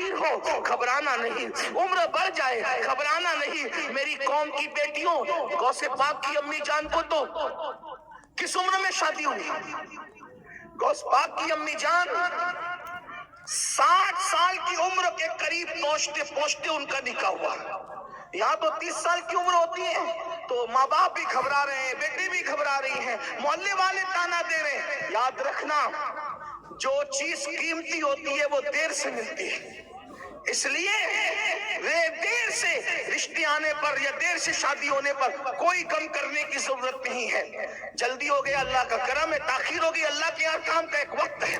تاخیر ہو گھبرانا نہیں، عمر بڑھ جائے گھبرانا نہیں۔ میری قوم کی بیٹیوں، غوث پاک کی امی جان کو تو کس عمر میں شادی ہوئی؟ غوث پاک کی امی جان 60 سال کی عمر کے قریب پہنچتے پہنچتے ان کا نکاح ہوا۔ یہاں تو 30 سال کی عمر ہوتی ہے تو ماں باپ بھی گھبرا رہے ہیں، بیٹی بھی گھبرا رہی ہیں، محلے والے تانا دے رہے ہیں۔ یاد رکھنا، جو چیز قیمتی ہوتی ہے وہ دیر سے ملتی ہے، اس لیے دیر سے رشتے آنے پر یا دیر سے شادی ہونے پر کوئی غم کرنے کی ضرورت نہیں ہے۔ جلدی ہو گیا اللہ کا کرم ہے، تاخیر ہوگی اللہ کے احکام کا ایک وقت ہے۔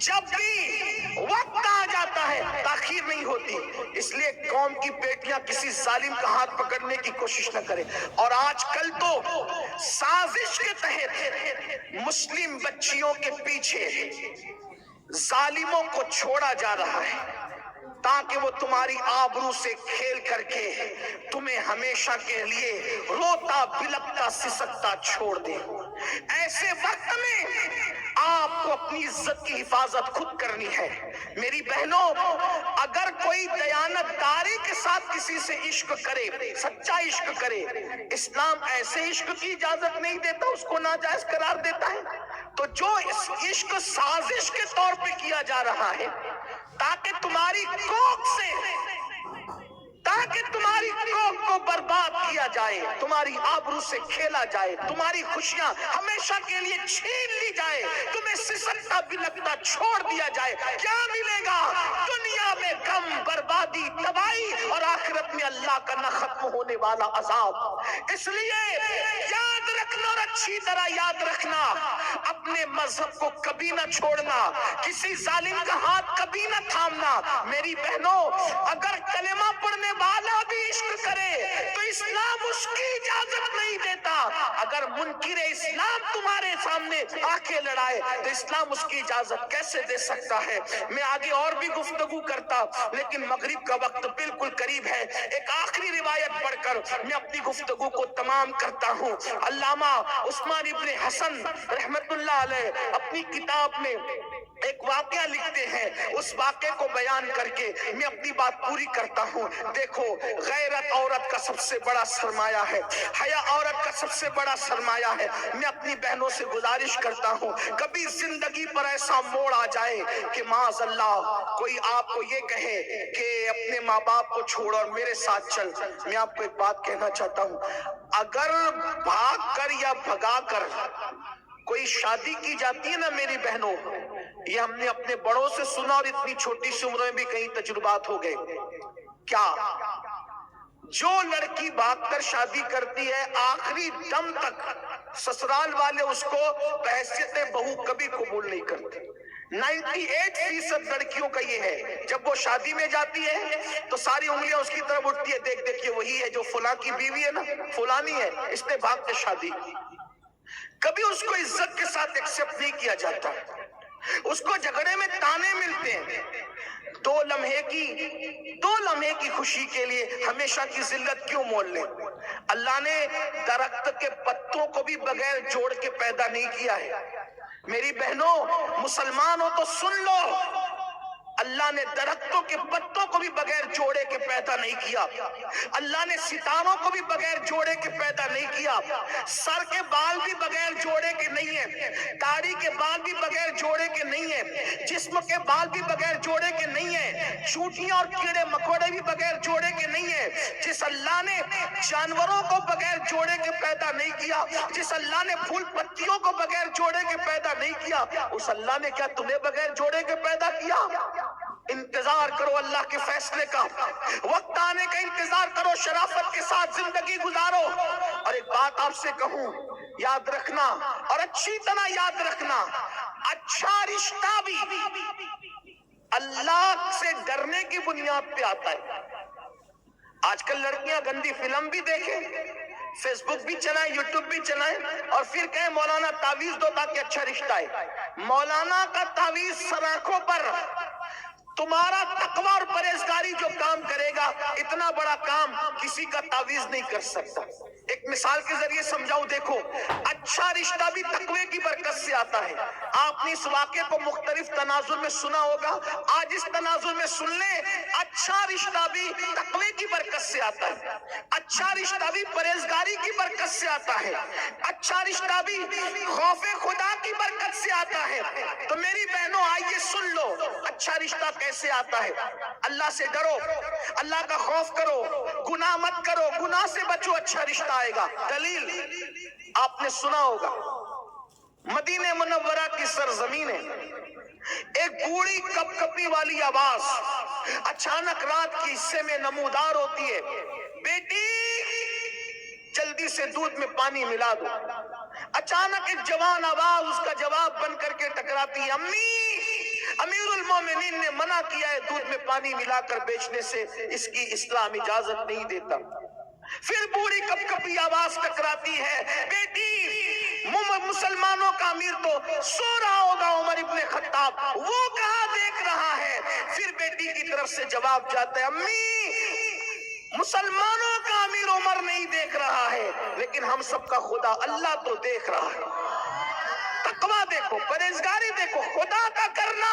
جب بھی وقت آ جاتا ہے تاخیر نہیں ہوتی، اس لیے قوم کی بیٹیاں کسی ظالم کا ہاتھ پکڑنے کی کوشش نہ کریں۔ اور آج کل تو سازش کے تحت مسلم بچیوں کے پیچھے ظالموں کو چھوڑا جا رہا ہے تاکہ وہ تمہاری آبرو سے کھیل کر کے تمہیں ہمیشہ کے لیے روتا بلکتا سسکتا چھوڑ دے۔ ایسے وقت میں آپ کو اپنی عزت کی حفاظت خود کرنی ہے۔ میری بہنوں، اگر کوئی دیانت داری کے ساتھ کسی سے عشق کرے، سچا عشق کرے، اسلام ایسے عشق کی اجازت نہیں دیتا، اس کو ناجائز قرار دیتا ہے۔ تو جو اس عشق سازش کے طور پہ کیا جا رہا ہے تاکہ تمہاری کوک کو برباد کیا جائے، تمہاری آبرو سے کھیلا جائے، تمہاری خوشیاں ہمیشہ کے لیے چھین لی جائے، تمہیں سسکتا بلکتا چھوڑ دیا جائے، کیا ملے گا؟ دنیا میں غم، بربادی، تباہی، اور آخرت میں اللہ کا نہ ختم ہونے والا عذاب۔ اس لیے یاد رکھنا اور اچھی طرح یاد رکھنا، اپنے مذہب کو کبھی نہ چھوڑنا، کسی ظالم کا ہاتھ کبھی نہ تھامنا۔ میری بہنوں، اگر کلمہ پڑھنے والا بھی عشق کرے تو اسلام اس کی اجازت نہیں دیتا۔ اگر منکر اسلام تمہارے سامنے آ کے لڑائے تو اسلام اس کی اجازت کیسے دے سکتا ہے؟ میں آگے اور بھی گفتگو کرتا، لیکن مغرب کا وقت بالکل قریب ہے۔ ایک آخری روایت پڑھ کر میں اپنی گفتگو کو تمام کرتا ہوں۔ علامہ عثمان ابن حسن رحمت اللہ علیہ اپنی کتاب میں ایک واقعہ لکھتے ہیں، اس واقعے کو بیان کر کے میں اپنی بات پوری کرتا ہوں۔ دیکھو، غیرت عورت کا سب سے بڑا سرمایہ ہے، حیا عورت کا سب سے بڑا سرمایہ ہے۔ میں اپنی بہنوں سے گزارش کرتا ہوں، کبھی زندگی پر ایسا موڑ آ جائے کہ معاذ اللہ کوئی آپ کو یہ کہے کہ اپنے ماں باپ کو چھوڑ اور میرے ساتھ چل، میں آپ کو ایک بات کہنا چاہتا ہوں، اگر بھاگ کر یا بھگا کر کوئی شادی کی جاتی ہے نا میری بہنوں، یہ ہم نے اپنے بڑوں سے سنا اور اتنی چھوٹی سی عمر میں بھی کئی تجربات ہو گئے۔ کیا جو لڑکی بھاگ کر شادی کرتی ہے آخری دم تک سسرال والے اس کو بحیثیت بہو کبھی قبول نہیں کرتے۔ 98% لڑکیوں کا یہ ہے، جب وہ شادی میں جاتی ہے تو ساری انگلیاں اس کی طرف اٹھتی ہے، دیکھ دیکھیے وہی ہے جو فلاں کی بیوی ہے نا، فلانی ہے، اس نے بھاگ کے شادی کی۔ کبھی اس کو عزت کے ساتھ ایکسپٹ نہیں کیا جاتا، اس کو جھگڑے میں تانے ملتے ہیں۔ دو لمحے کی خوشی کے لیے ہمیشہ کی ذلت کیوں مول لیں؟ اللہ نے درخت کے پتوں کو بھی بغیر جوڑ کے پیدا نہیں کیا ہے۔ میری بہنوں، مسلمان ہو تو سن لو، اللہ نے درختوں کے پتوں کو بھی بغیر جوڑے کے پیدا نہیں کیا، اللہ نے ستاروں کو بھی بغیر جوڑے کے پیدا نہیں کیا، سر کے بال بھی بغیر جوڑے کے نہیں ہیں، داڑھی کے بال بھی بغیر جوڑے کے نہیں ہیں، جسم کے بال بھی بغیر جوڑے کے نہیں ہیں، چونٹیاں اور کیڑے مکوڑے بھی بغیر جوڑے کے نہیں ہیں۔ جس اللہ نے جانوروں کو بغیر جوڑے کے پیدا نہیں کیا، جس اللہ نے پھول پتیوں کو بغیر جوڑے کے پیدا نہیں کیا، اس اللہ نے کیا تمہیں بغیر جوڑے کے پیدا کیا؟ انتظار کرو اللہ کے فیصلے کا، وقت آنے کا انتظار کرو، شرافت کے ساتھ زندگی گزارو۔ اور ایک بات آپ سے کہوں، یاد رکھنا اور اچھی طرح یاد رکھنا، اچھا رشتہ بھی اللہ سے ڈرنے کی بنیاد پہ آتا ہے۔ آج کل لڑکیاں گندی فلم بھی دیکھیں، فیس بک بھی چلائیں، یوٹیوب بھی چلائیں، اور پھر کہیں مولانا تعویذ دو تاکہ اچھا رشتہ ہے۔ مولانا کا تعویذ سر آنکھوں پر، تمہارا تقوی اور پرہیزگاری جو کام کرے گا، اتنا بڑا کام کسی کا تعویذ نہیں کر سکتا۔ ایک مثال کے ذریعے سمجھاؤں، دیکھو اچھا رشتہ بھی تقوی کی برکت سے آتا ہے. آپ نے اس واقعے کو مختلف تناظر میں سنا ہوگا، آج اس تناظر میں سن لیں. اچھا رشتہ بھی تقوی کی برکت سے آتا ہے، اچھا رشتہ بھی پرہیزگاری کی برکت سے آتا ہے، اچھا رشتہ بھی خوف خدا کی برکت سے آتا ہے. تو میری بہنوں آئیے سن لو اچھا رشتہ کیسے آتا ہے. اللہ سے ڈرو، اللہ کا خوف کرو، گناہ مت کرو، گناہ سے بچو، اچھا رشتہ آئے گا. دلیل آپ نے سنا ہوگا، مدینہ منورہ کی سرزمین ہے، ایک بوڑھی کپ کپی والی آواز اچانک رات کے حصے میں نمودار ہوتی ہے، بیٹی جلدی سے دودھ میں پانی ملا دو. اچانک ایک جوان آواز اس کا جواب بن کر کے ٹکراتی ہے، امی امیر المومنین نے منع کیا ہے دودھ میں پانی ملا کر بیچنے سے، اس کی اسلام اجازت نہیں دیتا. پھر بوڑھی کپ کپی آواز ٹکراتی ہے، بیٹی مسلمانوں کا امیر تو سو رہا ہوگا عمر ابن خطاب، وہ کہاں دیکھ رہا ہے. پھر بیٹی کی طرف سے جواب جاتا ہے، امی مسلمانوں کا امیر عمر نہیں دیکھ رہا ہے، لیکن ہم سب کا خدا اللہ تو دیکھ رہا ہے. تقویٰ دیکھو، پرہیزگاری دیکھو، خدا کا کرنا.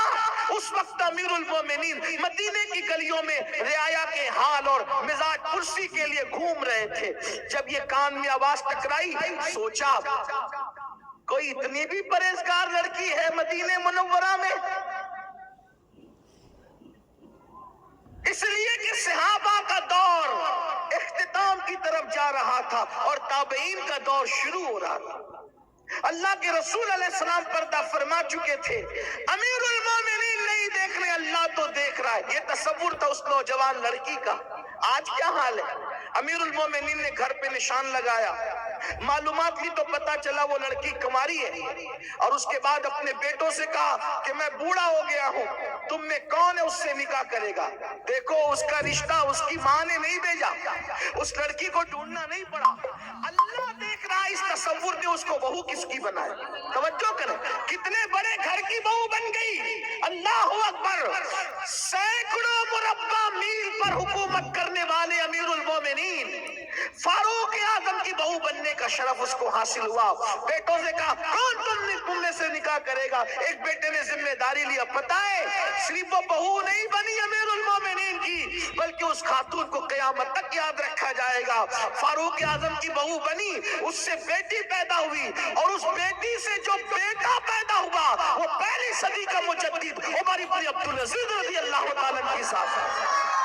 اس وقت امیر المومنین مدینے کی گلیوں میں رعایا کے حال اور مزاج پرسی کے لیے گھوم رہے تھے. جب یہ کان میں آواز ٹکرائی، سوچا کوئی اتنی بھی پرہیزگار لڑکی ہے مدینہ منورہ میں؟ اس لیے کہ صحابہ کا دور اختتام کی طرف جا رہا تھا اور تابعین کا دور شروع ہو رہا تھا. اللہ کے رسول علیہ السلام پردہ فرما چکے تھے، امیر المومنین نہیں دیکھ رہے، اللہ تو دیکھ رہا ہے. یہ تصور تھا اس نوجوان لڑکی کا. آج کیا حال ہے؟ امیر المومنین نے گھر پہ نشان لگایا، معلومات لی تو پتا چلا وہ لڑکی کنواری ہے، اور اس کے بعد اپنے بیٹوں سے کہا کہ میں بوڑھا ہو گیا ہوں، تم میں کون ہے اس سے نکاح کرے گا. دیکھو اس کا رشتہ اس کی ماں نے نہیں بھیجا، اس لڑکی کو ڈھونڈنا نہیں پڑا، اللہ دیکھ رہا. اس تصور نے اس کو بہو کس کی بنایا. توجہ کریں، کتنے بڑے گھر کی بہو بن گئی. اللہ اکبر. سینکڑوں مربع میل پر حکومت کرنے والے امیر المومنین فاروق اعظم کی بہو بننے کا شرف اس کو حاصل ہوا. بیٹوں سے کہا کون تم میں سے نکاح کرے گا. ایک بیٹے نے ذمہ داری لیا. پتہ ہے صرف وہ بہو نہیں بنی امیر المومنین کی، بلکہ اس خاتون کو قیامت تک یاد رکھا جائے گا. فاروق اعظم کی بہو بنی، اس سے بیٹی پیدا ہوئی، اور اس بیٹی سے جو بیٹا پیدا ہوا وہ پہلی صدی کا مجدد عمر ابن عبدالعزیز رضی اللہ تعالیٰ عنہ کی ساتھ.